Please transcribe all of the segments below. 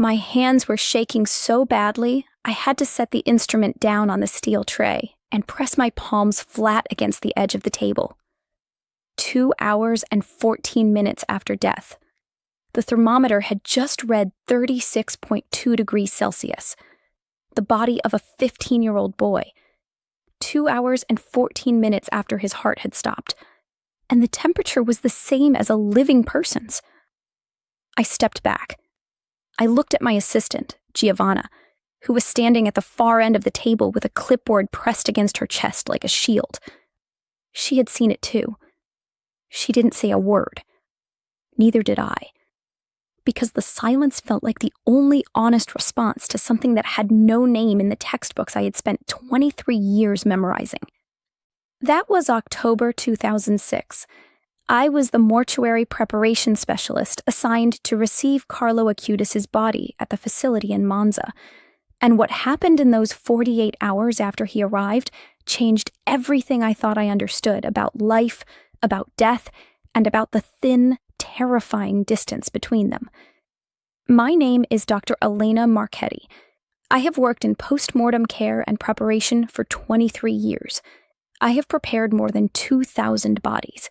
My hands were shaking so badly, I had to set the instrument down on the steel tray and press my palms flat against the edge of the table. 2 hours and 14 minutes after death, the thermometer had just read 36.2 degrees Celsius. The body of a 15-year-old boy. 2 hours and 14 minutes after his heart had stopped. And the temperature was the same as a living person's. I stepped back. I looked at my assistant, Giovanna, who was standing at the far end of the table with a clipboard pressed against her chest like a shield. She had seen it too. She didn't say a word. Neither did I. Because the silence felt like the only honest response to something that had no name in the textbooks I had spent 23 years memorizing. That was October 2006. I was the mortuary preparation specialist assigned to receive Carlo Acutis' body at the facility in Monza. And what happened in those 48 hours after he arrived changed everything I thought I understood about life, about death, and about the thin, terrifying distance between them. My name is Dr. Elena Marchetti. I have worked in post-mortem care and preparation for 23 years. I have prepared more than 2,000 bodies.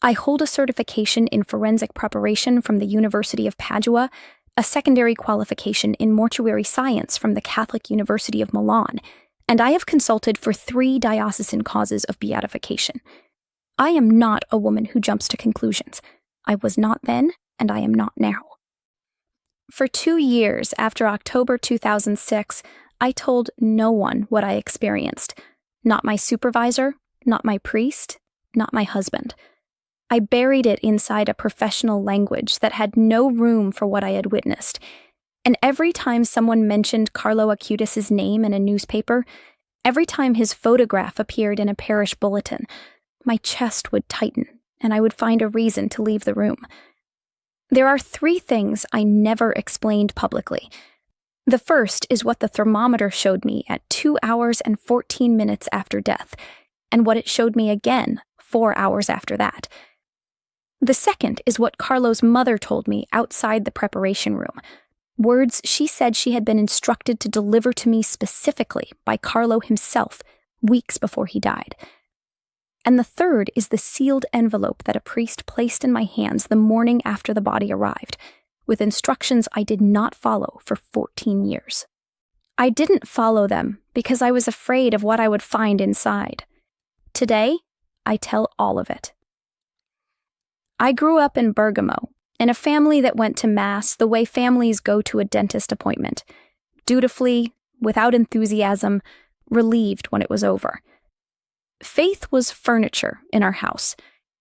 I hold a certification in forensic preparation from the University of Padua, a secondary qualification in mortuary science from the Catholic University of Milan, and I have consulted for 3 diocesan causes of beatification. I am not a woman who jumps to conclusions. I was not then, and I am not now. For 2 years after October 2006, I told no one what I experienced. Not my supervisor, not my priest, not my husband. I buried it inside a professional language that had no room for what I had witnessed. And every time someone mentioned Carlo Acutis' name in a newspaper, every time his photograph appeared in a parish bulletin, my chest would tighten, and I would find a reason to leave the room. There are 3 things I never explained publicly. The first is what the thermometer showed me at 2 hours and 14 minutes after death, and what it showed me again 4 hours after that. The second is what Carlo's mother told me outside the preparation room, words she said she had been instructed to deliver to me specifically by Carlo himself weeks before he died. And the third is the sealed envelope that a priest placed in my hands the morning after the body arrived, with instructions I did not follow for 14 years. I didn't follow them because I was afraid of what I would find inside. Today, I tell all of it. I grew up in Bergamo, in a family that went to Mass the way families go to a dentist appointment, dutifully, without enthusiasm, relieved when it was over. Faith was furniture in our house.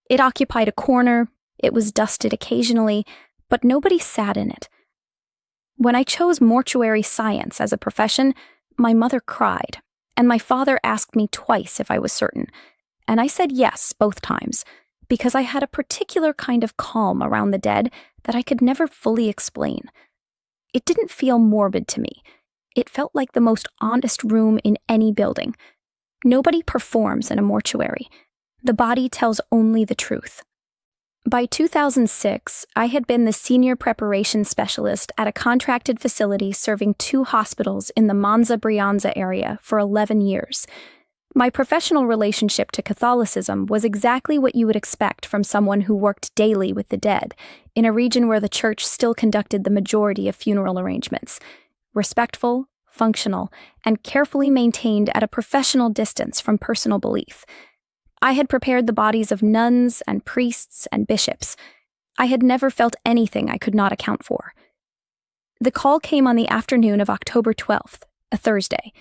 It occupied a corner, it was dusted occasionally, but nobody sat in it. When I chose mortuary science as a profession, my mother cried, and my father asked me twice if I was certain, and I said yes both times, because I had a particular kind of calm around the dead that I could never fully explain. It didn't feel morbid to me. It felt like the most honest room in any building. Nobody performs in a mortuary. The body tells only the truth. By 2006, I had been the senior preparation specialist at a contracted facility serving 2 hospitals in the Monza Brianza area for 11 years. My professional relationship to Catholicism was exactly what you would expect from someone who worked daily with the dead, in a region where the church still conducted the majority of funeral arrangements. Respectful, functional, and carefully maintained at a professional distance from personal belief. I had prepared the bodies of nuns and priests and bishops. I had never felt anything I could not account for. The call came on the afternoon of October 12th, a Thursday.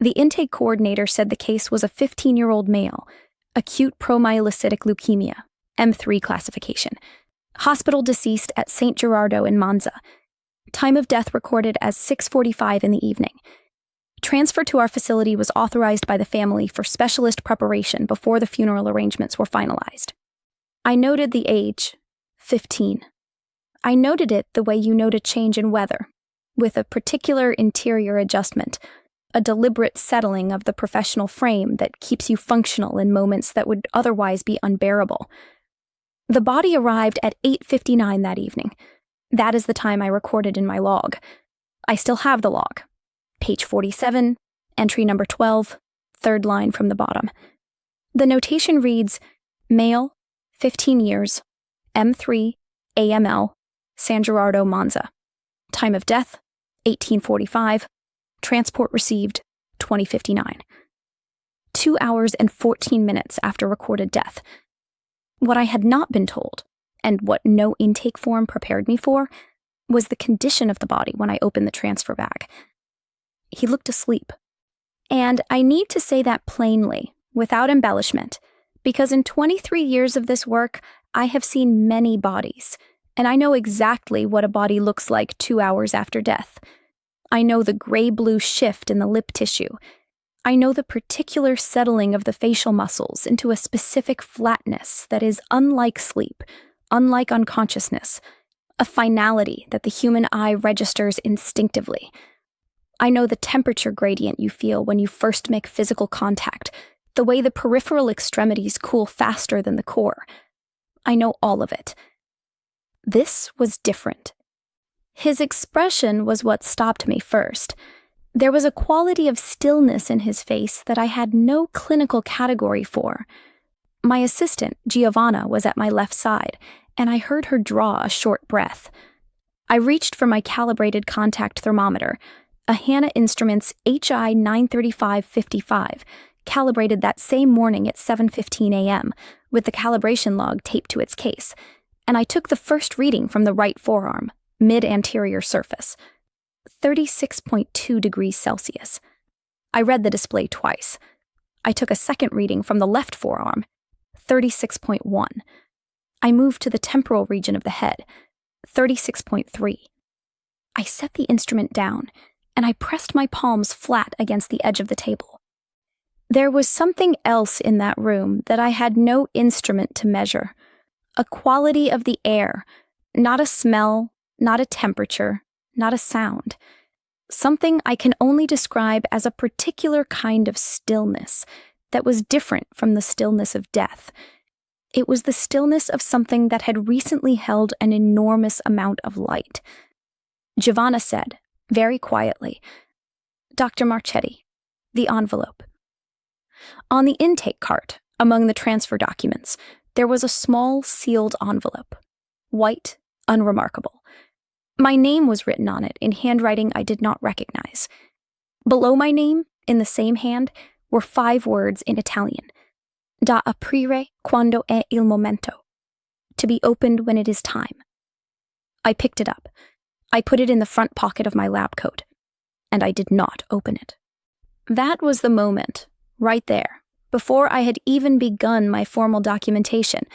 The intake coordinator said the case was a 15-year-old male, acute promyelocytic leukemia, M3 classification, hospital deceased at St. Gerardo in Monza. Time of death recorded as 6:45 in the evening. Transfer to our facility was authorized by the family for specialist preparation before the funeral arrangements were finalized. I noted the age, 15. I noted it the way you note a change in weather, with a particular interior adjustment, a deliberate settling of the professional frame that keeps you functional in moments that would otherwise be unbearable. The body arrived at 8:59 that evening. That is the time I recorded in my log. I still have the log. Page 47, entry number 12, third line from the bottom. The notation reads, male, 15 years, M3, AML, San Gerardo, Monza. Time of death, 1845. Transport received, 2059. 2 hours and 14 minutes after recorded death. What I had not been told, and what no intake form prepared me for, was the condition of the body when I opened the transfer bag. He looked asleep. And I need to say that plainly, without embellishment, because in 23 years of this work, I have seen many bodies, and I know exactly what a body looks like 2 hours after death. I know the gray-blue shift in the lip tissue. I know the particular settling of the facial muscles into a specific flatness that is unlike sleep, unlike unconsciousness, a finality that the human eye registers instinctively. I know the temperature gradient you feel when you first make physical contact, the way the peripheral extremities cool faster than the core. I know all of it. This was different. His expression was what stopped me first. There was a quality of stillness in his face that I had no clinical category for. My assistant, Giovanna, was at my left side, and I heard her draw a short breath. I reached for my calibrated contact thermometer, a Hanna Instruments HI 93555, calibrated that same morning at 7:15 a.m., with the calibration log taped to its case, and I took the first reading from the right forearm, mid-anterior surface, 36.2 degrees Celsius. I read the display twice. I took a second reading from the left forearm, 36.1. I moved to the temporal region of the head, 36.3. I set the instrument down, and I pressed my palms flat against the edge of the table. There was something else in that room that I had no instrument to measure. A quality of the air, not a smell, not a temperature, not a sound. Something I can only describe as a particular kind of stillness that was different from the stillness of death. It was the stillness of something that had recently held an enormous amount of light. Giovanna said, very quietly, "Dr. Marchetti, the envelope." On the intake cart, among the transfer documents, there was a small sealed envelope, white, unremarkable. My name was written on it in handwriting I did not recognize. Below my name, in the same hand, were 5 words in Italian. Da aprire quando è il momento. To be opened when it is time. I picked it up. I put it in the front pocket of my lab coat, and I did not open it. That was the moment, right there, before I had even begun my formal documentation,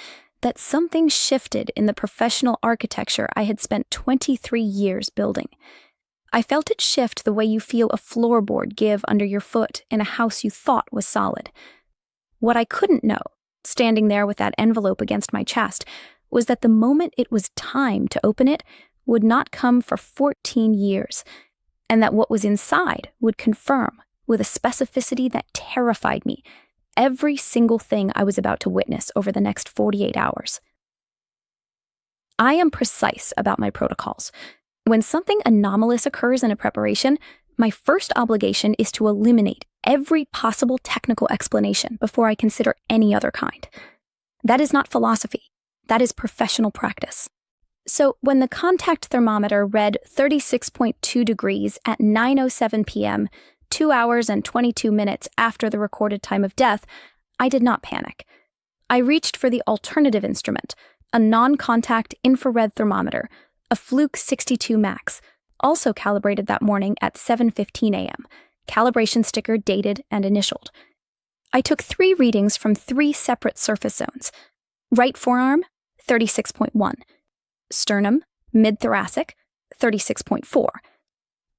that something shifted in the professional architecture I had spent 23 years building. I felt it shift the way you feel a floorboard give under your foot in a house you thought was solid. What I couldn't know, standing there with that envelope against my chest, was that the moment it was time to open it would not come for 14 years, and that what was inside would confirm, with a specificity that terrified me, every single thing I was about to witness over the next 48 hours. I am precise about my protocols. When something anomalous occurs in a preparation, my first obligation is to eliminate every possible technical explanation before I consider any other kind. That is not philosophy. That is professional practice. So when the contact thermometer read 36.2 degrees at 9:07 p.m., 2 hours and 22 minutes after the recorded time of death, I did not panic. I reached for the alternative instrument, a non-contact infrared thermometer, a Fluke 62 Max, also calibrated that morning at 7:15 a.m., calibration sticker dated and initialed. I took 3 readings from 3 separate surface zones. Right forearm, 36.1. Sternum, mid-thoracic, 36.4.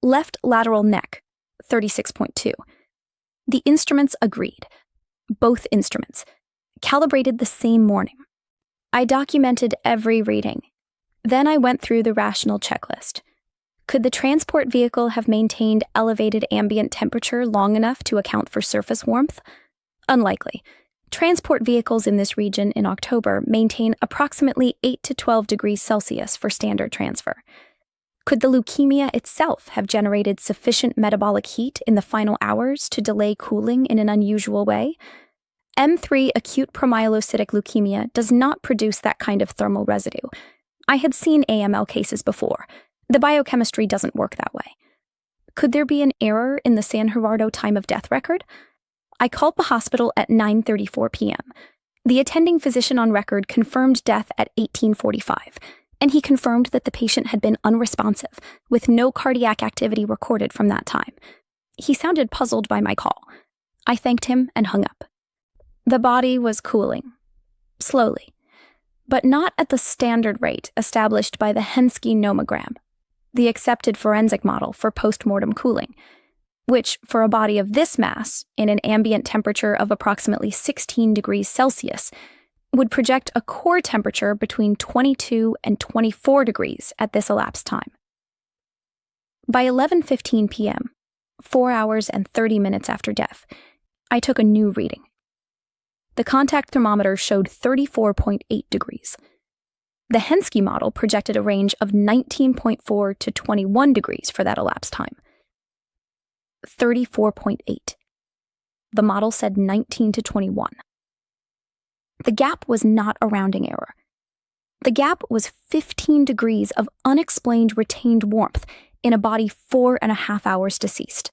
Left lateral neck, 36.2. The instruments agreed. Both instruments. Calibrated the same morning. I documented every reading. Then I went through the rational checklist. Could the transport vehicle have maintained elevated ambient temperature long enough to account for surface warmth? Unlikely. Transport vehicles in this region in October maintain approximately 8 to 12 degrees Celsius for standard transfer. Could the leukemia itself have generated sufficient metabolic heat in the final hours to delay cooling in an unusual way? M3 acute promyelocytic leukemia does not produce that kind of thermal residue. I had seen AML cases before. The biochemistry doesn't work that way. Could there be an error in the San Gerardo time of death record? I called the hospital at 9:34 p.m. The attending physician on record confirmed death at 18:45, and he confirmed that the patient had been unresponsive, with no cardiac activity recorded from that time. He sounded puzzled by my call. I thanked him and hung up. The body was cooling, slowly, but not at the standard rate established by the Henschke nomogram, the accepted forensic model for postmortem cooling, which, for a body of this mass, in an ambient temperature of approximately 16 degrees Celsius, would project a core temperature between 22 and 24 degrees at this elapsed time. By 11:15 p.m., 4 hours and 30 minutes after death, I took a new reading. The contact thermometer showed 34.8 degrees. The Henschke model projected a range of 19.4 to 21 degrees for that elapsed time. 34.8. The model said 19 to 21. The gap was not a rounding error. The gap was 15 degrees of unexplained retained warmth in a body 4.5 hours deceased.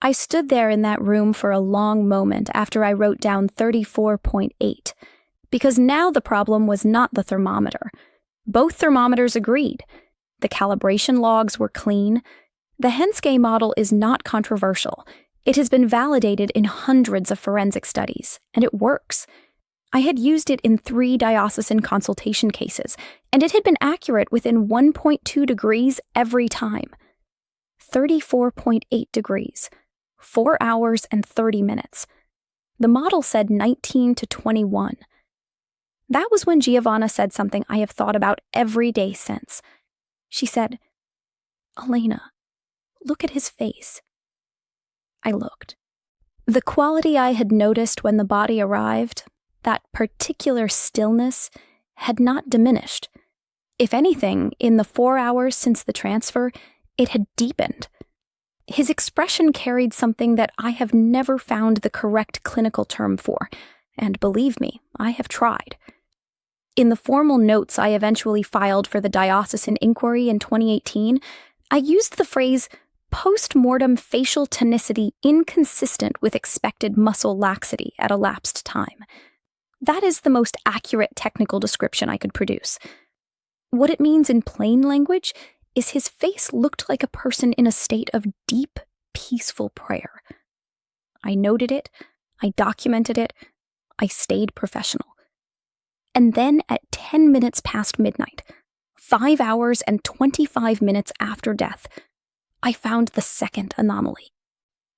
I stood there in that room for a long moment after I wrote down 34.8, because now the problem was not the thermometer. Both thermometers agreed. The calibration logs were clean. The Henschke model is not controversial. It has been validated in hundreds of forensic studies, and it works. I had used it in 3 diocesan consultation cases, and it had been accurate within 1.2 degrees every time. 34.8 degrees, 4 hours and 30 minutes. The model said 19 to 21. That was when Giovanna said something I have thought about every day since. She said, "Elena, look at his face." I looked. The quality I had noticed when the body arrived, that particular stillness, had not diminished. If anything, in the 4 hours since the transfer, it had deepened. His expression carried something that I have never found the correct clinical term for, and believe me, I have tried. In the formal notes I eventually filed for the diocesan inquiry in 2018, I used the phrase post-mortem facial tonicity inconsistent with expected muscle laxity at elapsed time. That is the most accurate technical description I could produce. What it means in plain language is his face looked like a person in a state of deep, peaceful prayer. I noted it, I documented it, I stayed professional. And then at 10 minutes past midnight, 5 hours and 25 minutes after death, I found the second anomaly.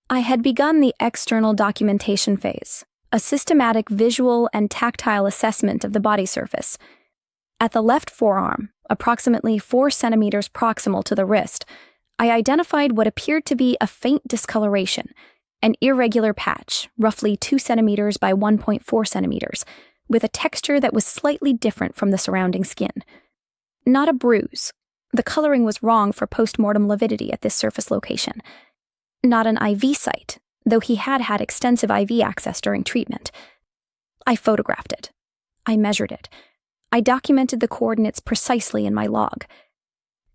I had begun the external documentation phase, a systematic visual and tactile assessment of the body surface. At the left forearm, approximately 4 centimeters proximal to the wrist, I identified what appeared to be a faint discoloration, an irregular patch, roughly 2 centimeters by 1.4 centimeters, with a texture that was slightly different from the surrounding skin. Not a bruise. The coloring was wrong for postmortem lividity at this surface location. Not an IV site, though he had had extensive IV access during treatment. I photographed it. I measured it. I documented the coordinates precisely in my log.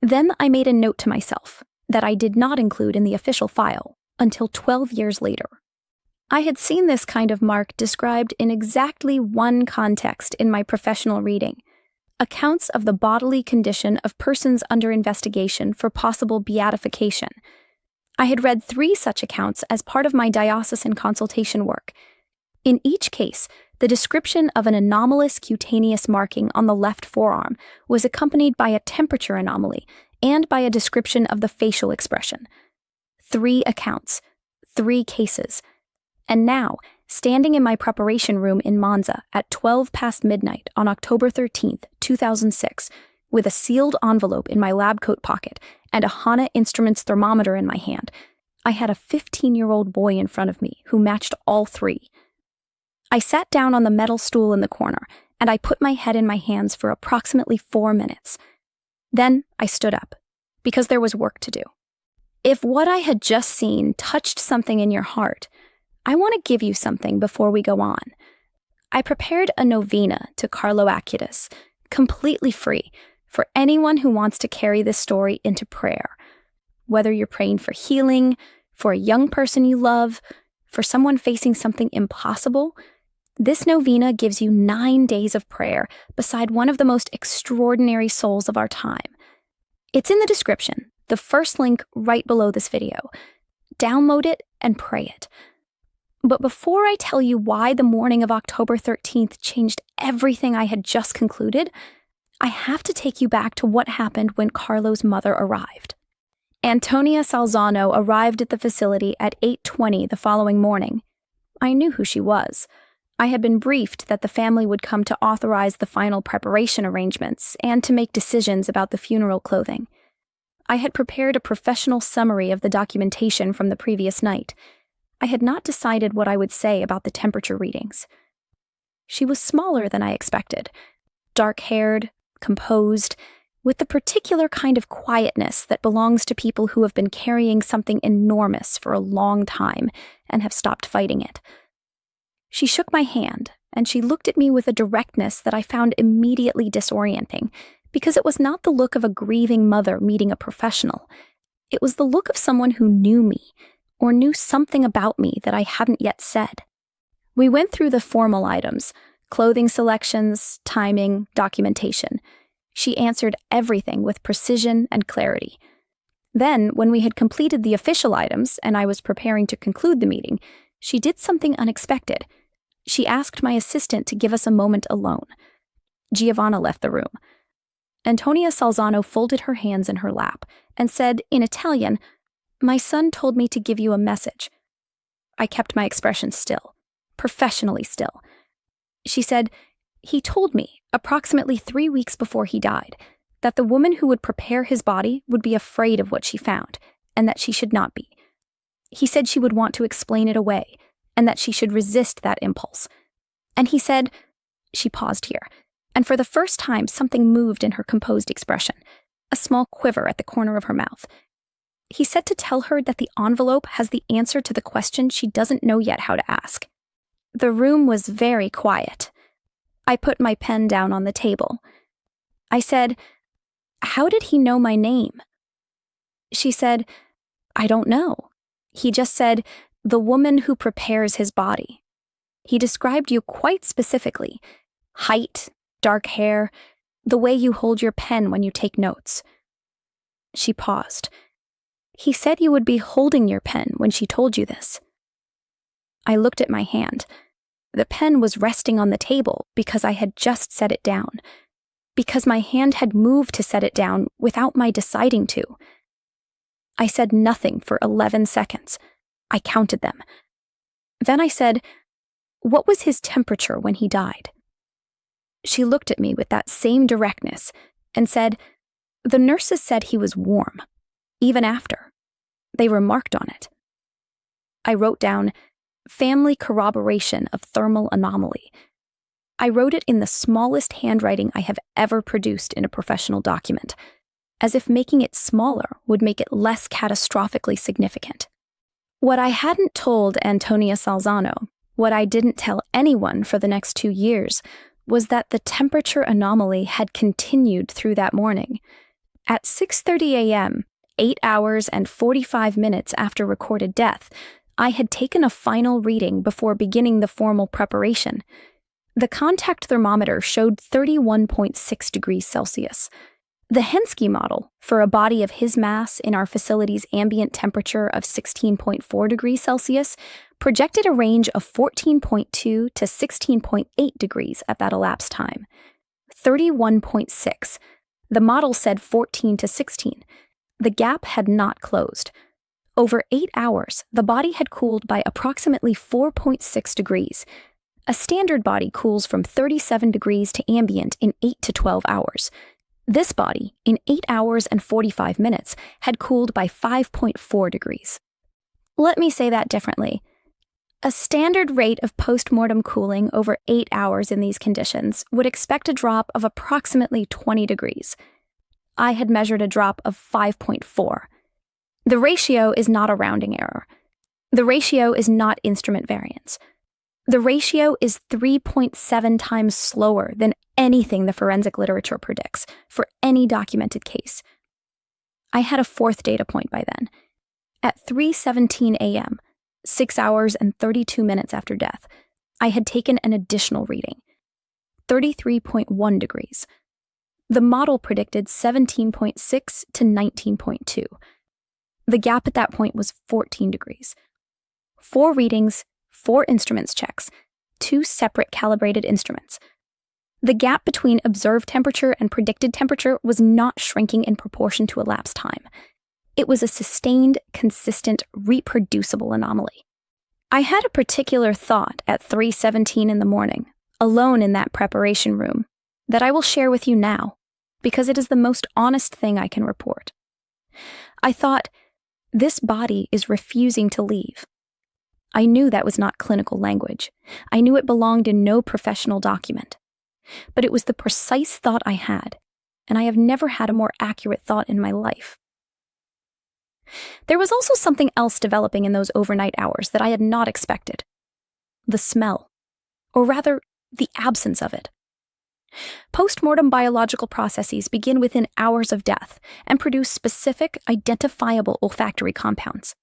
Then I made a note to myself that I did not include in the official file until 12 years later. I had seen this kind of mark described in exactly one context in my professional reading: accounts of the bodily condition of persons under investigation for possible beatification. I had read 3 such accounts as part of my diocesan consultation work. In each case, the description of an anomalous cutaneous marking on the left forearm was accompanied by a temperature anomaly and by a description of the facial expression. 3 accounts, 3 cases. And now, standing in my preparation room in Monza at 12 past midnight on October 13th, 2006, with a sealed envelope in my lab coat pocket and a HANA Instruments thermometer in my hand, I had a 15-year-old boy in front of me who matched all 3. I sat down on the metal stool in the corner, and I put my head in my hands for approximately 4 minutes. Then I stood up, because there was work to do. If what I had just seen touched something in your heart, I want to give you something before we go on. I prepared a novena to Carlo Acutis, completely free, for anyone who wants to carry this story into prayer. Whether you're praying for healing, for a young person you love, for someone facing something impossible, this novena gives you 9 days of prayer beside one of the most extraordinary souls of our time. It's in the description, the first link right below this video. Download it and pray it. But before I tell you why the morning of October 13th changed everything I had just concluded, I have to take you back to what happened when Carlo's mother arrived. Antonia Salzano arrived at the facility at 8:20 the following morning. I knew who she was. I had been briefed that the family would come to authorize the final preparation arrangements and to make decisions about the funeral clothing. I had prepared a professional summary of the documentation from the previous night. I had not decided what I would say about the temperature readings. She was smaller than I expected, dark-haired, composed, with the particular kind of quietness that belongs to people who have been carrying something enormous for a long time and have stopped fighting it. She shook my hand, and she looked at me with a directness that I found immediately disorienting, because it was not the look of a grieving mother meeting a professional. It was the look of someone who knew me, or knew something about me that I hadn't yet said. We went through the formal items, clothing selections, timing, documentation. She answered everything with precision and clarity. Then, when we had completed the official items and I was preparing to conclude the meeting, she did something unexpected. She asked my assistant to give us a moment alone. Giovanna left the room. Antonia Salzano folded her hands in her lap and said, in Italian, "My son told me to give you a message." I kept my expression still, professionally still. She said, "He told me, approximately 3 weeks before he died, that the woman who would prepare his body would be afraid of what she found, and that she should not be. He said she would want to explain it away, and that she should resist that impulse. And he said," she paused here, and for the first time something moved in her composed expression, a small quiver at the corner of her mouth. He said to tell her that the envelope has the answer to the question she doesn't know yet how to ask. The room was very quiet. I put my pen down on the table. I said, "How did he know my name?" She said, "I don't know. He just said, 'The woman who prepares his body.' He described you quite specifically. Height, dark hair, the way you hold your pen when you take notes." She paused. "He said you would be holding your pen when she told you this." I looked at my hand. The pen was resting on the table because I had just set it down, because my hand had moved to set it down without my deciding to. I said nothing for 11 seconds. I counted them. Then I said, "What was his temperature when he died?" She looked at me with that same directness and said, "The nurses said he was warm, even after. They remarked on it." I wrote down, "Family corroboration of thermal anomaly." I wrote it in the smallest handwriting I have ever produced in a professional document, as if making it smaller would make it less catastrophically significant. What I hadn't told Antonia Salzano, what I didn't tell anyone for the next 2 years, was that the temperature anomaly had continued through that morning. At 6:30 a.m., 8 hours and 45 minutes after recorded death, I had taken a final reading before beginning the formal preparation. The contact thermometer showed 31.6 degrees Celsius. The Henschke model, for a body of his mass in our facility's ambient temperature of 16.4 degrees Celsius, projected a range of 14.2 to 16.8 degrees at that elapsed time. 31.6. The model said 14 to 16. The gap had not closed. Over 8 hours, the body had cooled by approximately 4.6 degrees. A standard body cools from 37 degrees to ambient in 8 to 12 hours. This body, in 8 hours and 45 minutes, had cooled by 5.4 degrees. Let me say that differently. A standard rate of postmortem cooling over 8 hours in these conditions would expect a drop of approximately 20 degrees. I had measured a drop of 5.4. The ratio is not a rounding error. The ratio is not instrument variance. The ratio is 3.7 times slower than anything the forensic literature predicts for any documented case. I had a fourth data point by then. At 3:17 a.m., 6 hours and 32 minutes after death, I had taken an additional reading, 33.1 degrees. The model predicted 17.6 to 19.2. The gap at that point was 14 degrees. 4 readings, 4 instruments checks, 2 separate calibrated instruments. The gap between observed temperature and predicted temperature was not shrinking in proportion to elapsed time. It was a sustained, consistent, reproducible anomaly. I had a particular thought at 3:17 in the morning, alone in that preparation room, that I will share with you now, because it is the most honest thing I can report. I thought, this body is refusing to leave. I knew that was not clinical language. I knew it belonged in no professional document. But it was the precise thought I had, and I have never had a more accurate thought in my life. There was also something else developing in those overnight hours that I had not expected. The smell, or rather, the absence of it. Postmortem biological processes begin within hours of death and produce specific, identifiable olfactory compounds.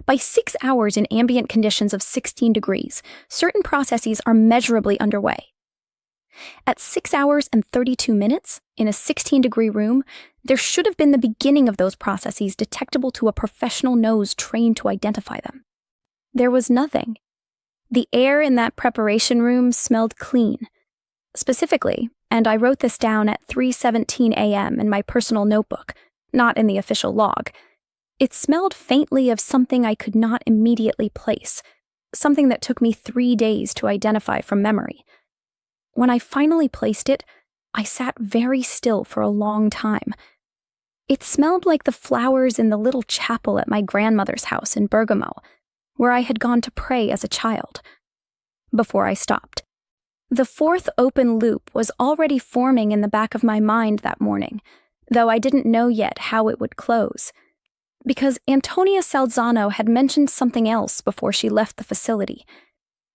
By 6 hours in ambient conditions of 16 degrees, certain processes are measurably underway. At 6 hours and 32 minutes, in a 16-degree room, there should have been the beginning of those processes detectable to a professional nose trained to identify them. There was nothing. The air in that preparation room smelled clean. Specifically, and I wrote this down at 3:17 a.m. in my personal notebook, not in the official log, it smelled faintly of something I could not immediately place, something that took me 3 days to identify from memory. When I finally placed it, I sat very still for a long time. It smelled like the flowers in the little chapel at my grandmother's house in Bergamo, where I had gone to pray as a child. Before I stopped. The fourth open loop was already forming in the back of my mind that morning, though I didn't know yet how it would close. Because Antonia Salzano had mentioned something else before she left the facility.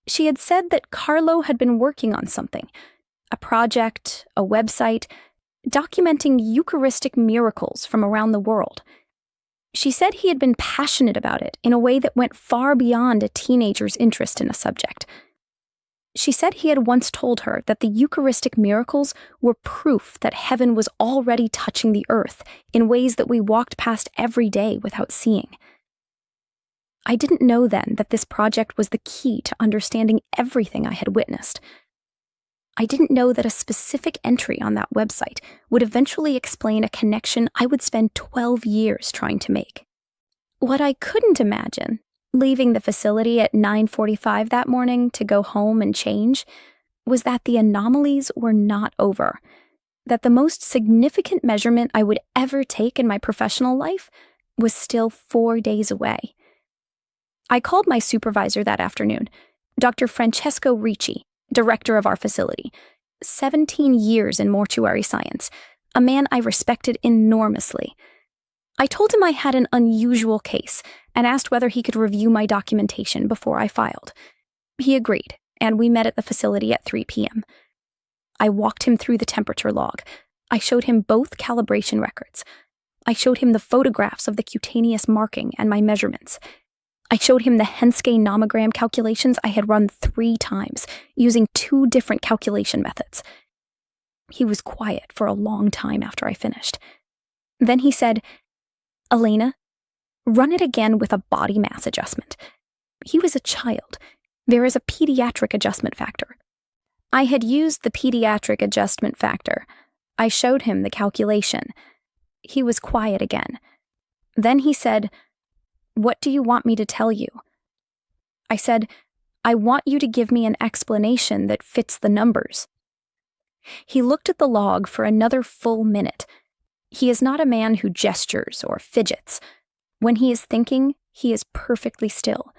She had said that Carlo had been working on something, a project, a website, documenting Eucharistic miracles from around the world. She said he had been passionate about it in a way that went far beyond a teenager's interest in a subject. She said he had once told her that the Eucharistic miracles were proof that heaven was already touching the earth in ways that we walked past every day without seeing. I didn't know then that this project was the key to understanding everything I had witnessed. I didn't know that a specific entry on that website would eventually explain a connection I would spend 12 years trying to make. What I couldn't imagine, leaving the facility at 9:45 that morning to go home and change, was that the anomalies were not over, that the most significant measurement I would ever take in my professional life was still 4 days away. I called my supervisor that afternoon, Dr. Francesco Ricci, director of our facility, 17 years in mortuary science, a man I respected enormously. I told him I had an unusual case and asked whether he could review my documentation before I filed. He agreed, and we met at the facility at 3 p.m. I walked him through the temperature log. I showed him both calibration records. I showed him the photographs of the cutaneous marking and my measurements. I showed him the Henske nomogram calculations I had run 3 times, using 2 different calculation methods. He was quiet for a long time after I finished. Then he said, "Elena, run it again with a body mass adjustment." He was a child. There is a pediatric adjustment factor. I had used the pediatric adjustment factor. I showed him the calculation. He was quiet again. Then he said, "What do you want me to tell you?" I said, "I want you to give me an explanation that fits the numbers." He looked at the log for another full minute. He is not a man who gestures or fidgets. When he is thinking, he is perfectly still.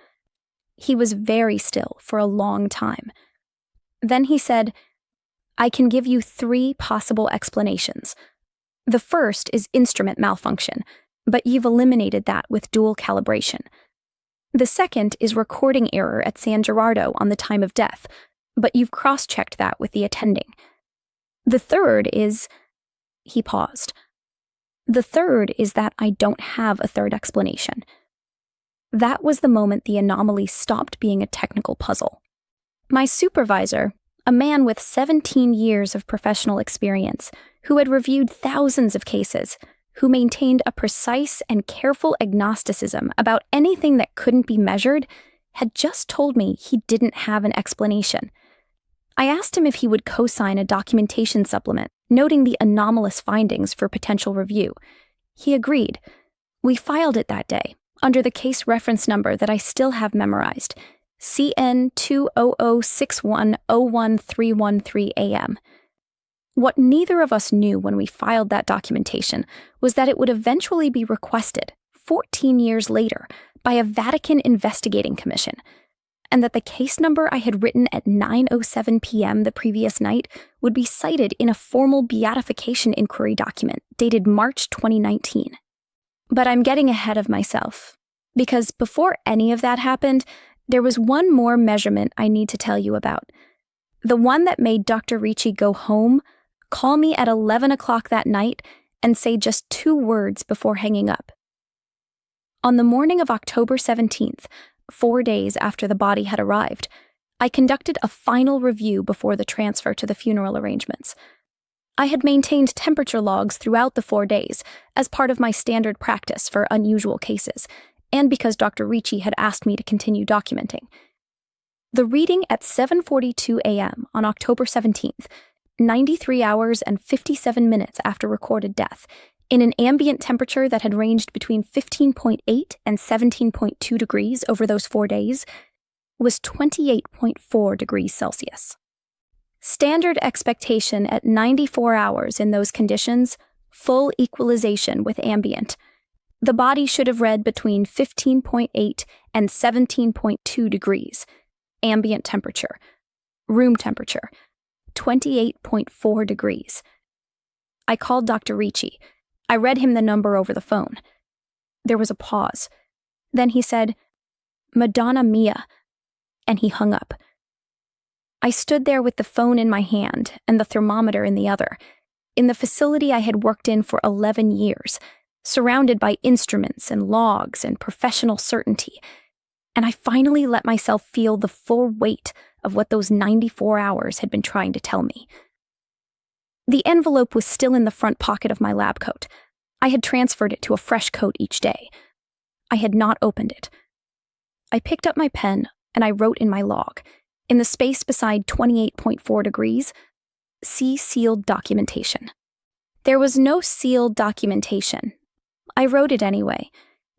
He was very still for a long time. Then he said, "I can give you 3 possible explanations. The first is instrument malfunction, but you've eliminated that with dual calibration. The second is recording error at San Gerardo on the time of death, but you've cross-checked that with the attending. The third is..." He paused. "The third is that I don't have a third explanation." That was the moment the anomaly stopped being a technical puzzle. My supervisor, a man with 17 years of professional experience, who had reviewed thousands of cases, who maintained a precise and careful agnosticism about anything that couldn't be measured, had just told me he didn't have an explanation. I asked him if he would co-sign a documentation supplement, noting the anomalous findings for potential review. He agreed. We filed it that day, under the case reference number that I still have memorized, CN20061011313AM. What neither of us knew when we filed that documentation was that it would eventually be requested, 14 years later, by a Vatican investigating commission, and that the case number I had written at 9:07 p.m. the previous night would be cited in a formal beatification inquiry document dated March 2019. But I'm getting ahead of myself, because before any of that happened, there was one more measurement I need to tell you about. The one that made Dr. Ricci go home, call me at 11 o'clock that night, and say just 2 words before hanging up. On the morning of October 17th, 4 days after the body had arrived, I conducted a final review before the transfer to the funeral arrangements. I had maintained temperature logs throughout the 4 days as part of my standard practice for unusual cases, and because Dr. Ricci had asked me to continue documenting. The reading at 7:42 a.m. on October 17th, 93 hours and 57 minutes after recorded death, in an ambient temperature that had ranged between 15.8 and 17.2 degrees over those 4 days, was 28.4 degrees Celsius. Standard expectation at 94 hours in those conditions, full equalization with ambient. The body should have read between 15.8 and 17.2 degrees, ambient temperature. Room temperature, 28.4 degrees. I called Dr. Ricci. I read him the number over the phone. There was a pause. Then he said, "Madonna mia," and he hung up. I stood there with the phone in my hand and the thermometer in the other, in the facility I had worked in for 11 years, surrounded by instruments and logs and professional certainty, and I finally let myself feel the full weight of what those 94 hours had been trying to tell me. The envelope was still in the front pocket of my lab coat. I had transferred it to a fresh coat each day. I had not opened it. I picked up my pen and I wrote in my log, in the space beside 28.4 degrees, "See sealed documentation." There was no sealed documentation. I wrote it anyway,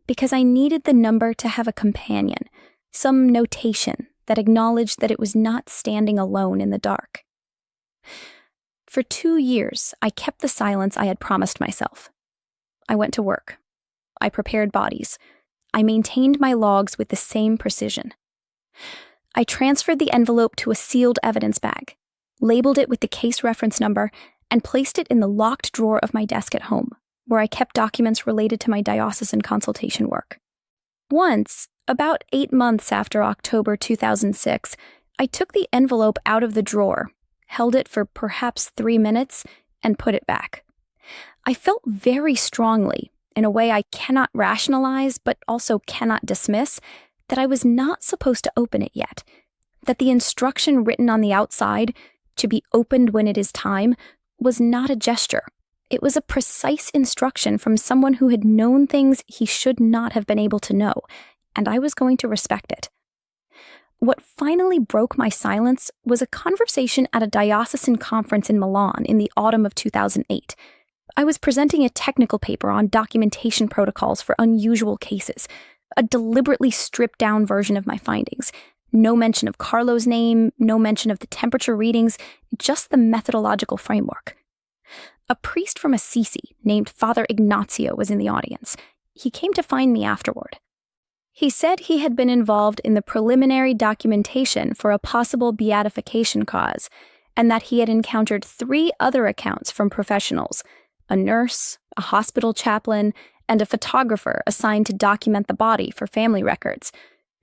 because I needed the number to have a companion, some notation that acknowledged that it was not standing alone in the dark. For 2 years, I kept the silence I had promised myself. I went to work. I prepared bodies. I maintained my logs with the same precision. I transferred the envelope to a sealed evidence bag, labeled it with the case reference number, and placed it in the locked drawer of my desk at home, where I kept documents related to my diocesan consultation work. Once, about 8 months after October 2006, I took the envelope out of the drawer, held it for perhaps 3 minutes, and put it back. I felt very strongly, in a way I cannot rationalize but also cannot dismiss, that I was not supposed to open it yet, that the instruction written on the outside, to be opened when it is time, was not a gesture. It was a precise instruction from someone who had known things he should not have been able to know, and I was going to respect it. What finally broke my silence was a conversation at a diocesan conference in Milan in the autumn of 2008. I was presenting a technical paper on documentation protocols for unusual cases, a deliberately stripped-down version of my findings. No mention of Carlo's name, no mention of the temperature readings, just the methodological framework. A priest from Assisi named Father Ignazio was in the audience. He came to find me afterward. He said he had been involved in the preliminary documentation for a possible beatification cause, and that he had encountered 3 other accounts from professionals: a nurse, a hospital chaplain, and a photographer assigned to document the body for family records,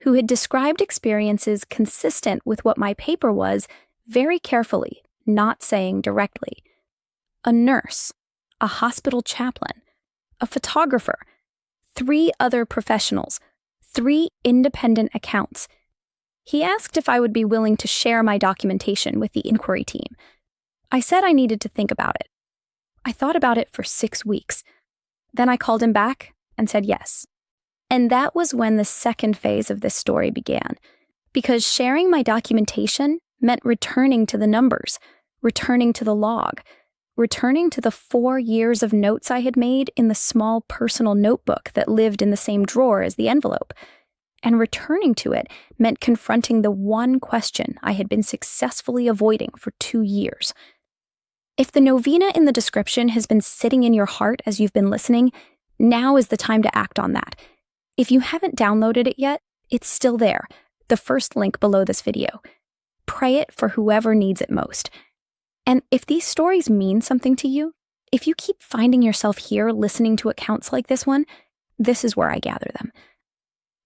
who had described experiences consistent with what my paper was, very carefully, not saying directly. A nurse, a hospital chaplain, a photographer, 3 other professionals, 3 independent accounts. He asked if I would be willing to share my documentation with the inquiry team. I said I needed to think about it. I thought about it for 6 weeks. Then I called him back and said yes. And that was when the second phase of this story began, because sharing my documentation meant returning to the numbers, returning to the log, returning to the 4 years of notes I had made in the small personal notebook that lived in the same drawer as the envelope. And returning to it meant confronting the one question I had been successfully avoiding for 2 years. If the novena in the description has been sitting in your heart as you've been listening, now is the time to act on that. If you haven't downloaded it yet, it's still there, the first link below this video. Pray it for whoever needs it most. And if these stories mean something to you, if you keep finding yourself here listening to accounts like this one, this is where I gather them.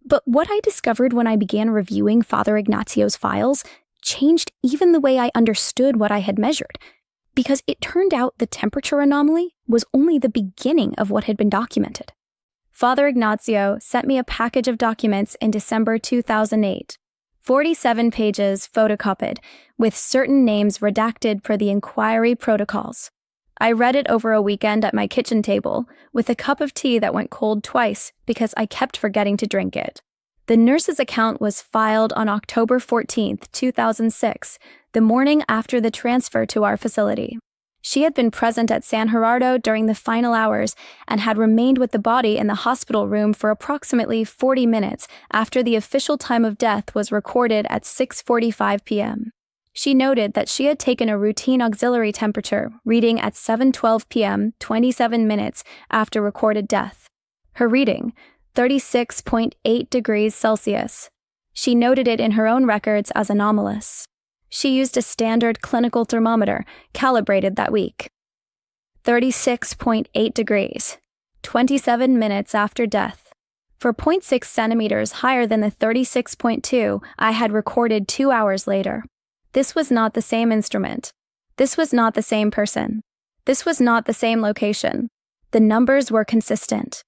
But what I discovered when I began reviewing Father Ignazio's files changed even the way I understood what I had measured, because it turned out the temperature anomaly was only the beginning of what had been documented. Father Ignazio sent me a package of documents in December 2008, 47 pages photocopied, with certain names redacted per the inquiry protocols. I read it over a weekend at my kitchen table, with a cup of tea that went cold twice because I kept forgetting to drink it. The nurse's account was filed on October 14th, 2006, the morning after the transfer to our facility. She had been present at San Gerardo during the final hours and had remained with the body in the hospital room for approximately 40 minutes after the official time of death was recorded at 6:45 p.m. She noted that she had taken a routine auxiliary temperature reading at 7:12 p.m., 27 minutes after recorded death. Her reading, 36.8 degrees Celsius. She noted it in her own records as anomalous. She used a standard clinical thermometer, calibrated that week. 36.8 degrees, 27 minutes after death. For 0.6 centimeters higher than the 36.2 I had recorded 2 hours later. This was not the same instrument. This was not the same person. This was not the same location. The numbers were consistent.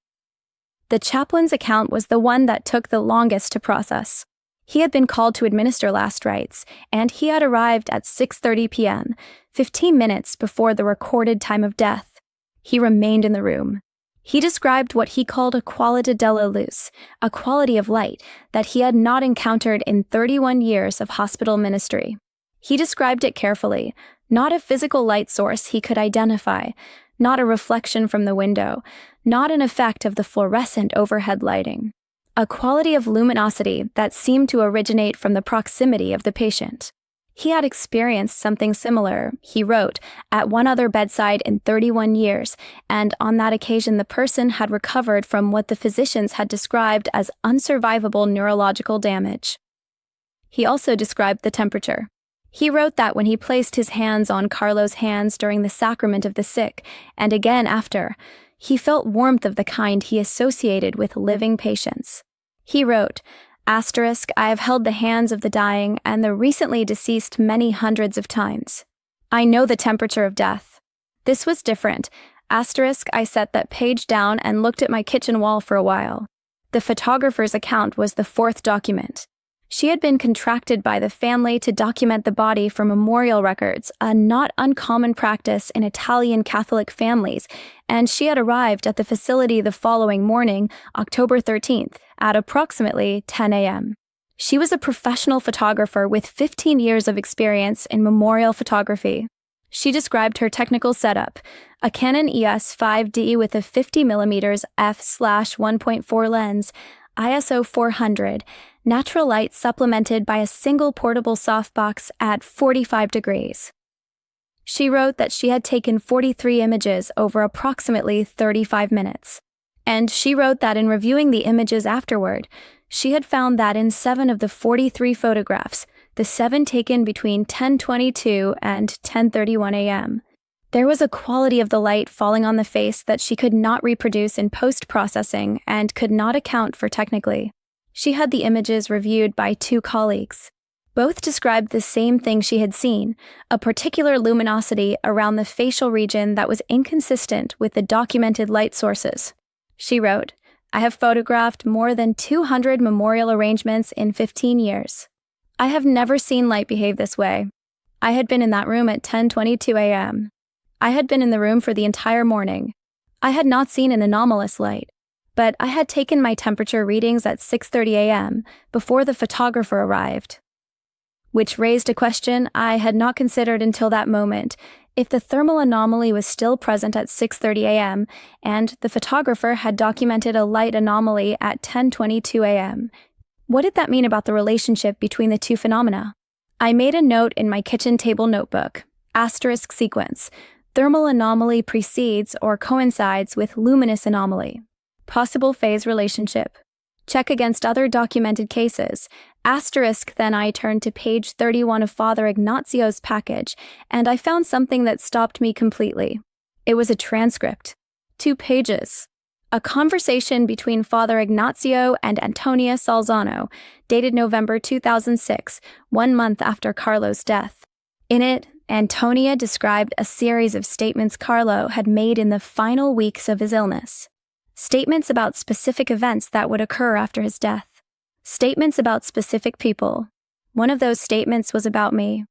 The chaplain's account was the one that took the longest to process. He had been called to administer last rites, and he had arrived at 6:30 p.m., 15 minutes before the recorded time of death. He remained in the room. He described what he called a quality della luz, a quality of light that he had not encountered in 31 years of hospital ministry. He described it carefully, not a physical light source he could identify, not a reflection from the window, not an effect of the fluorescent overhead lighting. A quality of luminosity that seemed to originate from the proximity of the patient. He had experienced something similar, he wrote, at one other bedside in 31 years, and on that occasion the person had recovered from what the physicians had described as unsurvivable neurological damage. He also described the temperature. He wrote that when he placed his hands on Carlo's hands during the sacrament of the sick, and again after, he felt warmth of the kind he associated with living patients. He wrote, "I have held the hands of the dying and the recently deceased many hundreds of times. I know the temperature of death. This was different. I set that page down and looked at my kitchen wall for a while. The photographer's account was the 4th document. She had been contracted by the family to document the body for memorial records, a not uncommon practice in Italian Catholic families, and she had arrived at the facility the following morning, October 13th, at approximately 10 a.m. She was a professional photographer with 15 years of experience in memorial photography. She described her technical setup, a Canon EOS 5D with a 50mm f/1.4 lens, ISO 400, natural light supplemented by a single portable softbox at 45 degrees. She wrote that she had taken 43 images over approximately 35 minutes. And she wrote that in reviewing the images afterward, She had found that in 7 of the 43 photographs, the 7 taken between 10:22 and 10:31 a.m., there was a quality of the light falling on the face that she could not reproduce in post-processing and could not account for technically. She had the images reviewed by 2 colleagues. Both described the same thing she had seen, a particular luminosity around the facial region that was inconsistent with the documented light sources. She wrote, "I have photographed more than 200 memorial arrangements in 15 years. I have never seen light behave this way. I had been in that room at 10:22 a.m. I had been in the room for the entire morning. I had not seen an anomalous light, but I had taken my temperature readings at 6:30 a.m. before the photographer arrived." Which raised a question I had not considered until that moment. If the thermal anomaly was still present at 6:30 a.m., and the photographer had documented a light anomaly at 10:22 a.m., what did that mean about the relationship between the 2 phenomena? I made a note in my kitchen table notebook, asterisk sequence. Thermal anomaly precedes or coincides with luminous anomaly. Possible phase relationship. Check against other documented cases. Asterisk, then I turned to page 31 of Father Ignazio's package, and I found something that stopped me completely. It was a transcript. 2 pages. A conversation between Father Ignazio and Antonia Salzano, dated November 2006, 1 month after Carlo's death. In it, Antonia described a series of statements Carlo had made in the final weeks of his illness. Statements about specific events that would occur after his death. Statements about specific people. One of those statements was about me.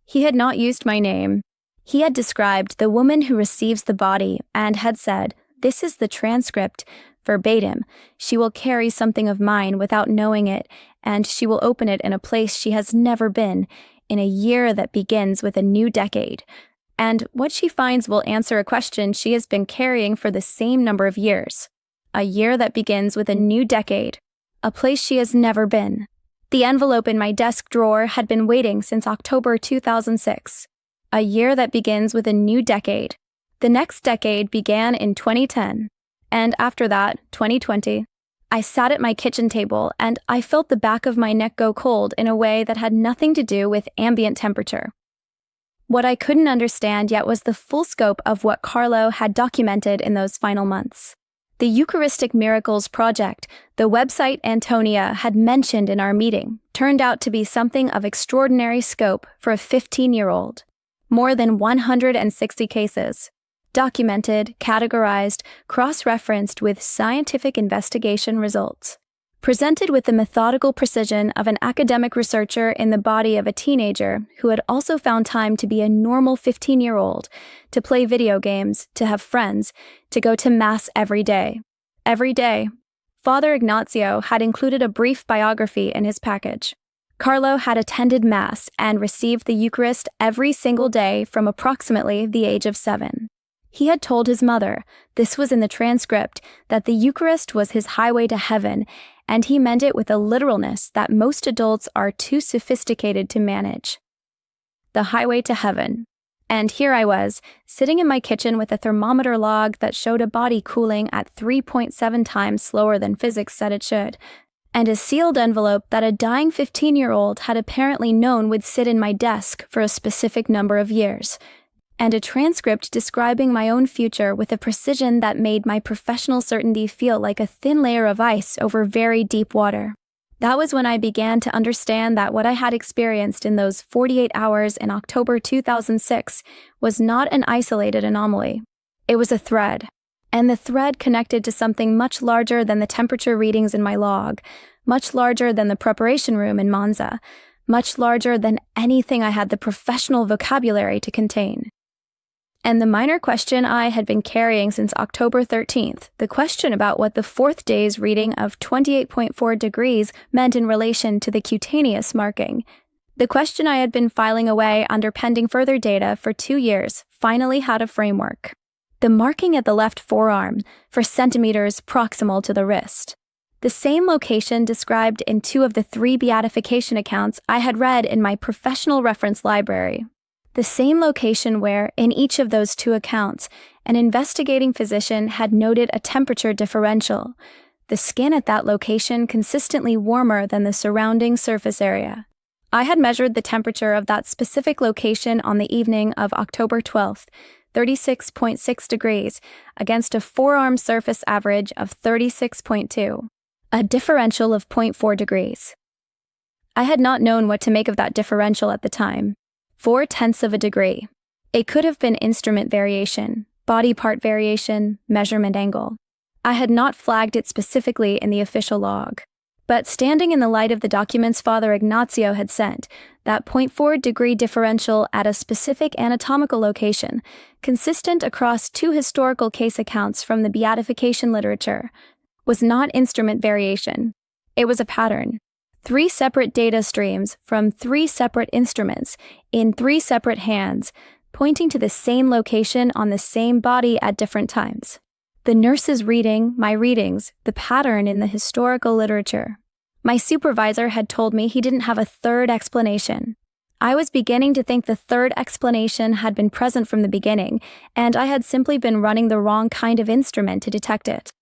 He had not used my name. He had described the woman who receives the body and had said, "This is the transcript, verbatim. She will carry something of mine without knowing it, and she will open it in a place she has never been, in a year that begins with a new decade. And what she finds will answer a question she has been carrying for the same number of years. A year that begins with a new decade. A place she has never been. The envelope in my desk drawer had been waiting since October 2006. A year that begins with a new decade. The next decade began in 2010. And after that, 2020. I sat at my kitchen table and I felt the back of my neck go cold in a way that had nothing to do with ambient temperature. What I couldn't understand yet was the full scope of what Carlo had documented in those final months. The Eucharistic Miracles Project, the website Antonia had mentioned in our meeting, turned out to be something of extraordinary scope for a 15-year-old. More than 160 cases. Documented, categorized, cross-referenced with scientific investigation results. Presented with the methodical precision of an academic researcher in the body of a teenager who had also found time to be a normal 15-year-old, to play video games, to have friends, to go to Mass every day. Every day. Father Ignazio had included a brief biography in his package. Carlo had attended Mass and received the Eucharist every single day from approximately the age of 7. He had told his mother, this was in the transcript, that the Eucharist was his highway to heaven, and he meant it with a literalness that most adults are too sophisticated to manage. The highway to heaven. And here I was, sitting in my kitchen with a thermometer log that showed a body cooling at 3.7 times slower than physics said it should, and a sealed envelope that a dying 15-year-old had apparently known would sit in my desk for a specific number of years, and a transcript describing my own future with a precision that made my professional certainty feel like a thin layer of ice over very deep water. That was when I began to understand that what I had experienced in those 48 hours in October 2006 was not an isolated anomaly. It was a thread, and the thread connected to something much larger than the temperature readings in my log, much larger than the preparation room in Monza, much larger than anything I had the professional vocabulary to contain. And the minor question I had been carrying since October 13th, the question about what the 4th day's reading of 28.4 degrees meant in relation to the cutaneous marking, the question I had been filing away under pending further data for 2 years, finally had a framework. The marking at the left forearm, for centimeters proximal to the wrist. The same location described in 2 of the 3 beatification accounts I had read in my professional reference library. The same location where, in each of those 2 accounts, an investigating physician had noted a temperature differential. the skin at that location consistently warmer than the surrounding surface area. I had measured the temperature of that specific location on the evening of October 12th, 36.6 degrees, against a forearm surface average of 36.2, a differential of 0.4 degrees. I had not known what to make of that differential at the time. 0.4 of a degree. It could have been instrument variation, body part variation, measurement angle. I had not flagged it specifically in the official log. But standing in the light of the documents Father Ignazio had sent, that 0.4 degree differential at a specific anatomical location, consistent across two historical case accounts from the beatification literature, was not instrument variation. It was a pattern. 3 separate data streams from 3 separate instruments in 3 separate hands, pointing to the same location on the same body at different times. The nurse's reading, my readings, the pattern in the historical literature. My supervisor had told me he didn't have a third explanation. I was beginning to think the third explanation had been present from the beginning, and I had simply been running the wrong kind of instrument to detect it.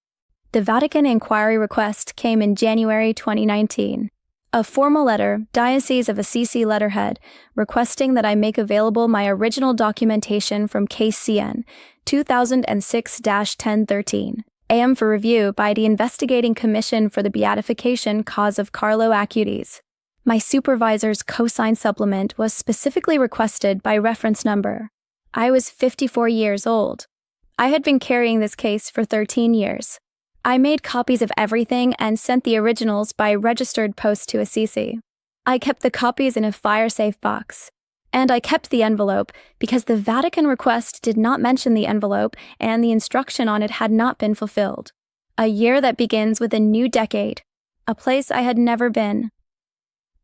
The Vatican inquiry request came in January 2019. A formal letter, Diocese of Assisi letterhead, requesting that I make available my original documentation from Case CN 2006-1013, AM for review by the Investigating Commission for the Beatification Cause of Carlo Acutis. My supervisor's cosign supplement was specifically requested by reference number. I was 54 years old. I had been carrying this case for 13 years. I made copies of everything and sent the originals by registered post to Assisi. I kept the copies in a fire-safe box. And I kept the envelope because the Vatican request did not mention the envelope and the instruction on it had not been fulfilled. A year that begins with a new decade. A place I had never been.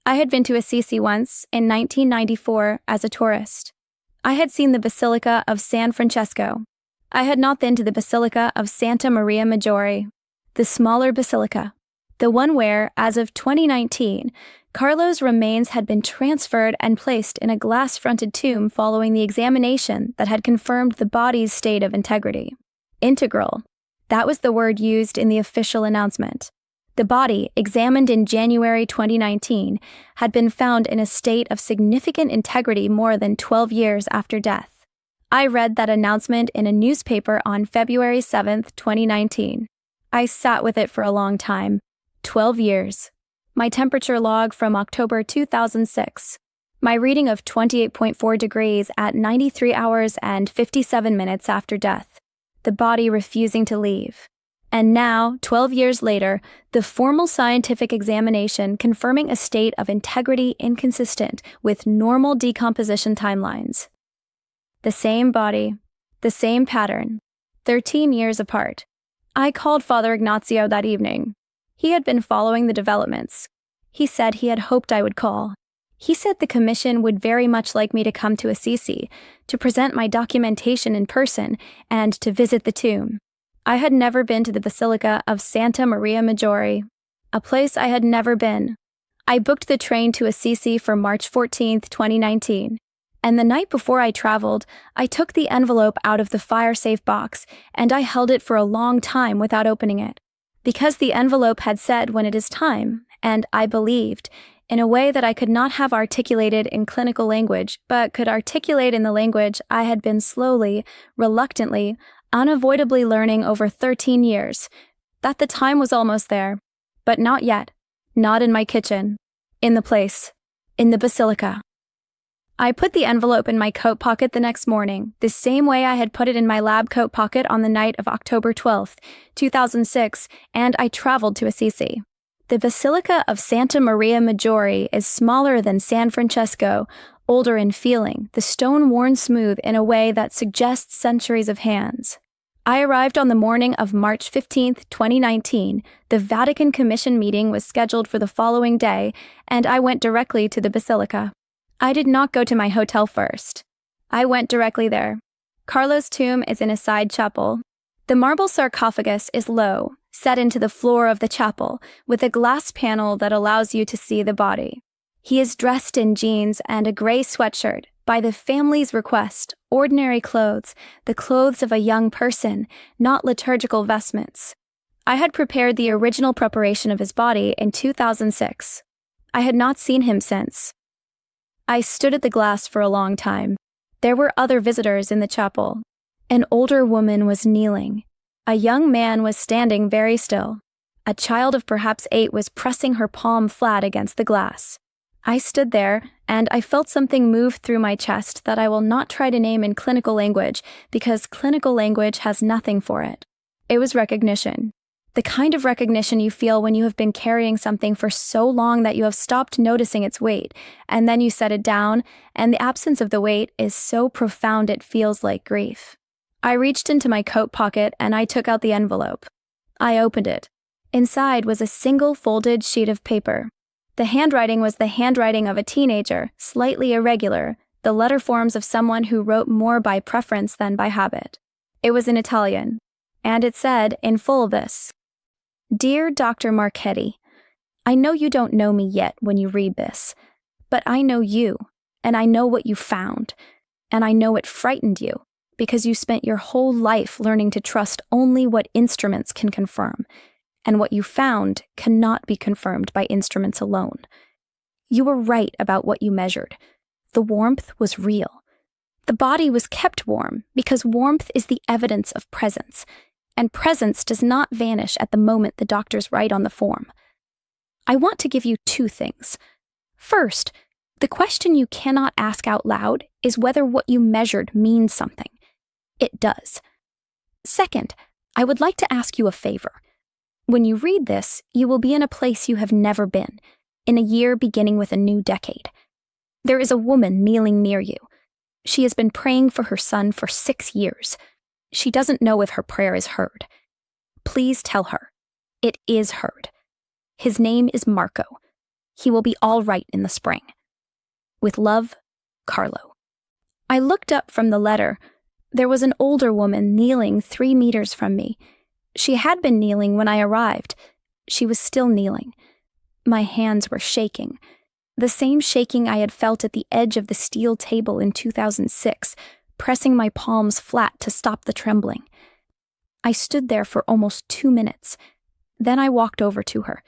I had been to Assisi once, in 1994, as a tourist. I had seen the Basilica of San Francesco. I had not been to the Basilica of Santa Maria Maggiore, the smaller basilica, the one where, as of 2019, Carlo's remains had been transferred and placed in a glass-fronted tomb following the examination that had confirmed the body's state of integrity. Integral. That was the word used in the official announcement. The body, examined in January 2019, had been found in a state of significant integrity more than 12 years after death. I read that announcement in a newspaper on February 7, 2019. I sat with it for a long time. 12 years. My temperature log from October 2006. My reading of 28.4 degrees at 93 hours and 57 minutes after death. The body refusing to leave. And now, 12 years later, the formal scientific examination confirming a state of integrity inconsistent with normal decomposition timelines. The same body, the same pattern, 13 years apart. I called Father Ignazio that evening. He had been following the developments. He said he had hoped I would call. He said the commission would very much like me to come to Assisi, to present my documentation in person, and to visit the tomb. I had never been to the Basilica of Santa Maria Maggiore, a place I had never been. I booked the train to Assisi for March 14, 2019. And the night before I traveled, I took the envelope out of the fire-safe box, and I held it for a long time without opening it. Because the envelope had said when it is time, and I believed, in a way that I could not have articulated in clinical language, but could articulate in the language I had been slowly, reluctantly, unavoidably learning over 13 years, that the time was almost there. But not yet. Not in my kitchen. In the place. In the basilica. I put the envelope in my coat pocket the next morning, the same way I had put it in my lab coat pocket on the night of October 12, 2006, and I traveled to Assisi. The Basilica of Santa Maria Maggiore is smaller than San Francesco, older in feeling, the stone worn smooth in a way that suggests centuries of hands. I arrived on the morning of March 15, 2019. The Vatican Commission meeting was scheduled for the following day, and I went directly to the Basilica. I did not go to my hotel first. I went directly there. Carlo's tomb is in a side chapel. The marble sarcophagus is low, set into the floor of the chapel, with a glass panel that allows you to see the body. He is dressed in jeans and a gray sweatshirt, by the family's request, ordinary clothes, the clothes of a young person, not liturgical vestments. I had prepared the original preparation of his body in 2006. I had not seen him since. I stood at the glass for a long time. There were other visitors in the chapel. An older woman was kneeling. A young man was standing very still. A child of perhaps 8 was pressing her palm flat against the glass. I stood there, and I felt something move through my chest that I will not try to name in clinical language, because clinical language has nothing for it. It was recognition. The kind of recognition you feel when you have been carrying something for so long that you have stopped noticing its weight, and then you set it down, and the absence of the weight is so profound it feels like grief. I reached into my coat pocket and I took out the envelope. I opened it. Inside was a single folded sheet of paper. The handwriting was the handwriting of a teenager, slightly irregular, the letter forms of someone who wrote more by preference than by habit. It was in Italian, and it said in full this: Dear Dr. Marchetti, I know you don't know me yet when you read this, but I know you, and I know what you found, and I know it frightened you, because you spent your whole life learning to trust only what instruments can confirm, and what you found cannot be confirmed by instruments alone. You were right about what you measured. The warmth was real. The body was kept warm because warmth is the evidence of presence, and presence does not vanish at the moment the doctors write on the form. I want to give you 2 things. First, the question you cannot ask out loud is whether what you measured means something. It does. Second, I would like to ask you a favor. When you read this, you will be in a place you have never been, in a year beginning with a new decade. There is a woman kneeling near you. She has been praying for her son for 6 years. She doesn't know if her prayer is heard. Please tell her. It is heard. His name is Marco. He will be all right in the spring. With love, Carlo. I looked up from the letter. There was an older woman kneeling 3 meters from me. She had been kneeling when I arrived. She was still kneeling. My hands were shaking. The same shaking I had felt at the edge of the steel table in 2006, pressing my palms flat to stop the trembling. I stood there for almost 2 minutes. Then I walked over to her.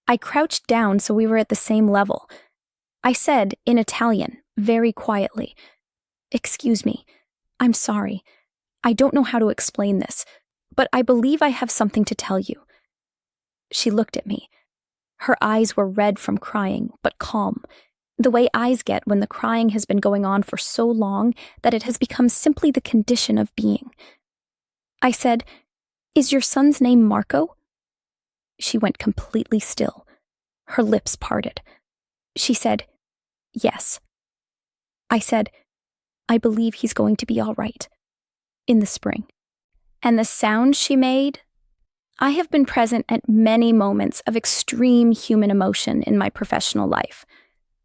I crouched down so we were at the same level. I said, in Italian, very quietly, "Excuse me. I'm sorry. I don't know how to explain this, but I believe I have something to tell you." She looked at me. Her eyes were red from crying, but calm, the way eyes get when the crying has been going on for so long that it has become simply the condition of being. I said, "Is your son's name Marco?" She went completely still. Her lips parted. She said, "Yes." I said, "I believe he's going to be all right. In the spring." And the sound she made? I have been present at many moments of extreme human emotion in my professional life.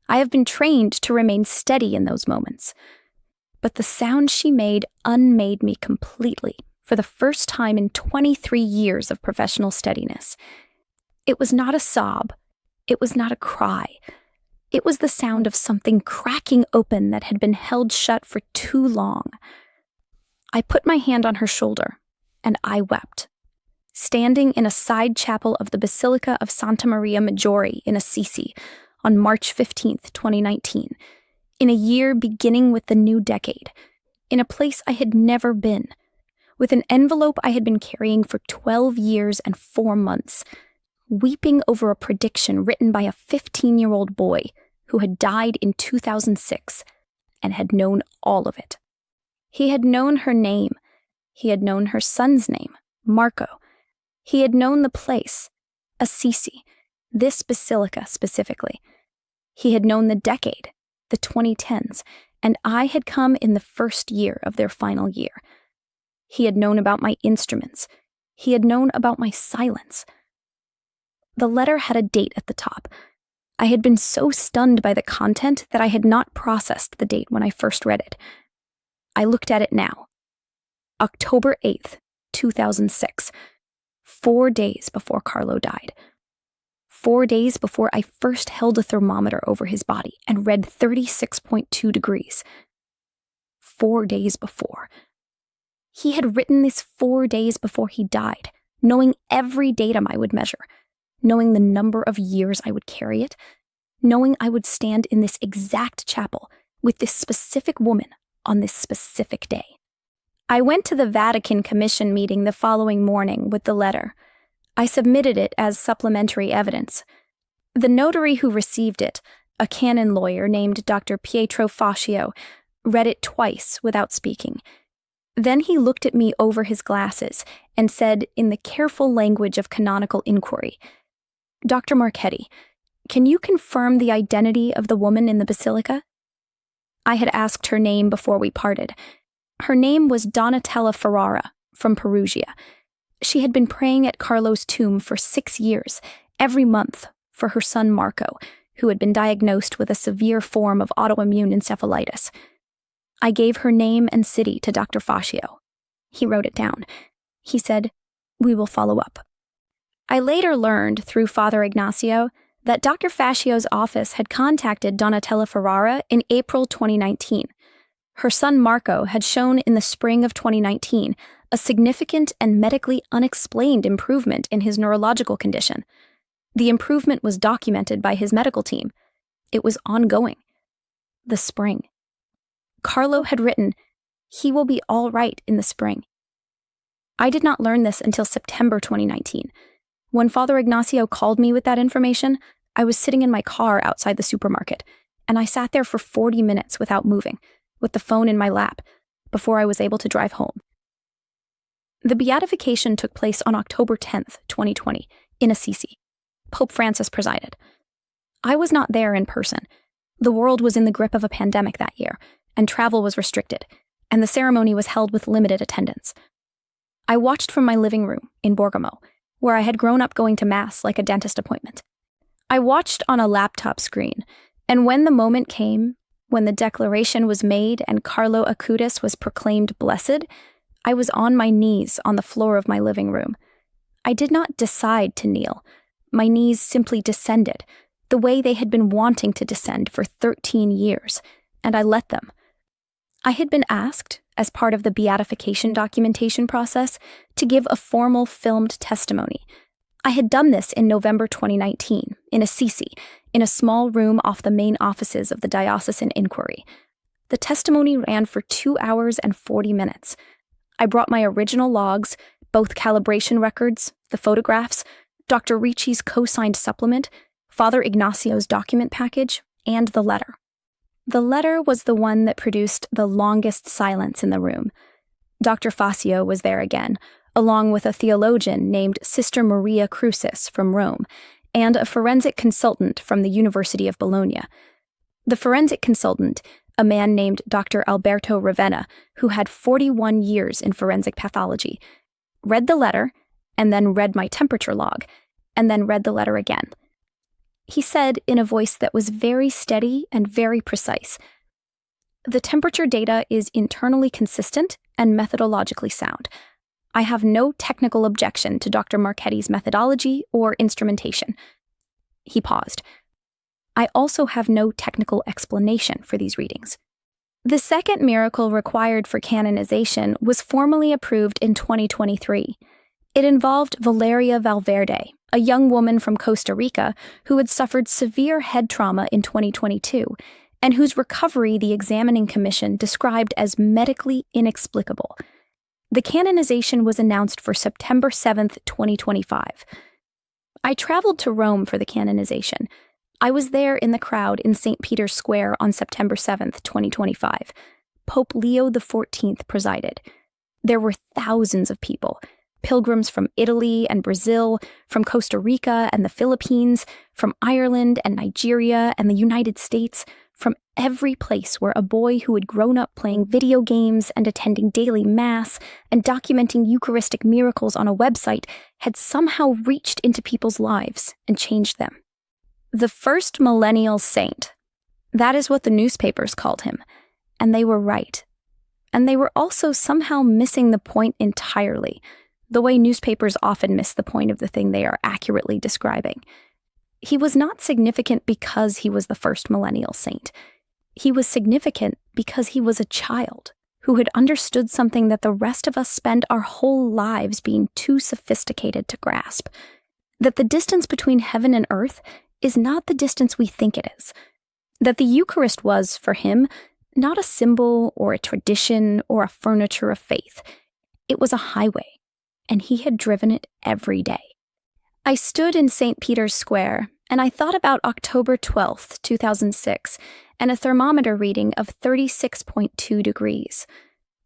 I have been trained to remain steady in those moments. But the sound she made unmade me completely for the first time in 23 years of professional steadiness. It was not a sob. It was not a cry. It was the sound of something cracking open that had been held shut for too long. I put my hand on her shoulder, and I wept. Standing in a side chapel of the Basilica of Santa Maria Maggiore in Assisi on March 15th, 2019, in a year beginning with the new decade, in a place I had never been, with an envelope I had been carrying for 12 years and 4 months, weeping over a prediction written by a 15-year-old boy who had died in 2006 and had known all of it. He had known her name. He had known her son's name, Marco. He had known the place, Assisi, this basilica specifically. He had known the decade, the 2010s, and I had come in the first year of their final year. He had known about my instruments. He had known about my silence. The letter had a date at the top. I had been so stunned by the content that I had not processed the date when I first read it. I looked at it now. October 8th, 2006. 4 days before Carlo died. 4 days before I first held a thermometer over his body and read 36.2 degrees. 4 days before. He had written this 4 days before he died, knowing every datum I would measure, knowing the number of years I would carry it, knowing I would stand in this exact chapel with this specific woman on this specific day. I went to the Vatican Commission meeting the following morning with the letter. I submitted it as supplementary evidence. The notary who received it, a canon lawyer named Dr. Pietro Fascio, read it twice without speaking. Then he looked at me over his glasses and said in the careful language of canonical inquiry, "Dr. Marchetti, can you confirm the identity of the woman in the basilica?" I had asked her name before we parted. Her name was Donatella Ferrara, from Perugia. She had been praying at Carlo's tomb for 6 years, every month, for her son Marco, who had been diagnosed with a severe form of autoimmune encephalitis. I gave her name and city to Dr. Fascio. He wrote it down. He said, "We will follow up." I later learned, through Father Ignacio, that Dr. Fascio's office had contacted Donatella Ferrara in April 2019. Her son Marco had shown in the spring of 2019 a significant and medically unexplained improvement in his neurological condition. The improvement was documented by his medical team. It was ongoing. The spring. Carlo had written, "He will be all right in the spring." I did not learn this until September 2019. When Father Ignacio called me with that information, I was sitting in my car outside the supermarket, and I sat there for 40 minutes without moving, with the phone in my lap, before I was able to drive home. The beatification took place on October 10th, 2020, in Assisi. Pope Francis presided. I was not there in person. The world was in the grip of a pandemic that year, and travel was restricted, and the ceremony was held with limited attendance. I watched from my living room in Bergamo, where I had grown up going to Mass like a dentist appointment. I watched on a laptop screen, and when the moment came, when the declaration was made and Carlo Acutis was proclaimed blessed, I was on my knees on the floor of my living room. I did not decide to kneel. My knees simply descended, the way they had been wanting to descend for 13 years, and I let them. I had been asked, as part of the beatification documentation process, to give a formal filmed testimony. I had done this in November 2019, in Assisi, in a small room off the main offices of the diocesan inquiry. The testimony ran for 2 hours and 40 minutes. I brought my original logs, both calibration records, the photographs, Dr. Ricci's co-signed supplement, Father Ignacio's document package, and the letter. The letter was the one that produced the longest silence in the room. Dr. Fascio was there again, along with a theologian named Sister Maria Crucis from Rome, and a forensic consultant from the University of Bologna. The forensic consultant, a man named Dr. Alberto Ravenna, who had 41 years in forensic pathology, read the letter, and then read my temperature log, and then read the letter again. He said in a voice that was very steady and very precise, "The temperature data is internally consistent and methodologically sound. I have no technical objection to Dr. Marchetti's methodology or instrumentation." He paused. "I also have no technical explanation for these readings." The second miracle required for canonization was formally approved in 2023. It involved Valeria Valverde, a young woman from Costa Rica who had suffered severe head trauma in 2022, and whose recovery the examining commission described as medically inexplicable. The canonization was announced for September 7th, 2025. I traveled to Rome for the canonization. I was there in the crowd in St. Peter's Square on September 7th, 2025. Pope Leo XIV presided. There were thousands of people. Pilgrims from Italy and Brazil, from Costa Rica and the Philippines, from Ireland and Nigeria and the United States, from every place where a boy who had grown up playing video games and attending daily mass and documenting Eucharistic miracles on a website had somehow reached into people's lives and changed them. The first millennial saint. That is what the newspapers called him. And they were right. And they were also somehow missing the point entirely, the way newspapers often miss the point of the thing they are accurately describing. He was not significant because he was the first millennial saint. He was significant because he was a child who had understood something that the rest of us spend our whole lives being too sophisticated to grasp. That the distance between heaven and earth is not the distance we think it is. That the Eucharist was, for him, not a symbol or a tradition or a furniture of faith. It was a highway, and he had driven it every day. I stood in St. Peter's Square, and I thought about October 12th, 2006, and a thermometer reading of 36.2 degrees.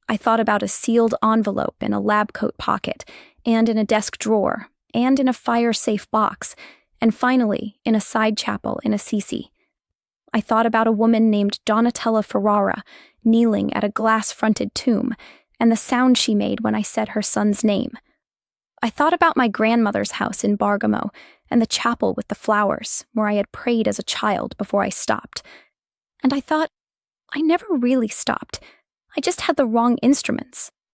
I thought about a sealed envelope in a lab coat pocket, and in a desk drawer, and in a fire-safe box, and finally, in a side chapel in Assisi. I thought about a woman named Donatella Ferrara kneeling at a glass-fronted tomb, and the sound she made when I said her son's name. I thought about my grandmother's house in Bergamo and the chapel with the flowers, where I had prayed as a child before I stopped. And I thought, I never really stopped. I just had the wrong instruments.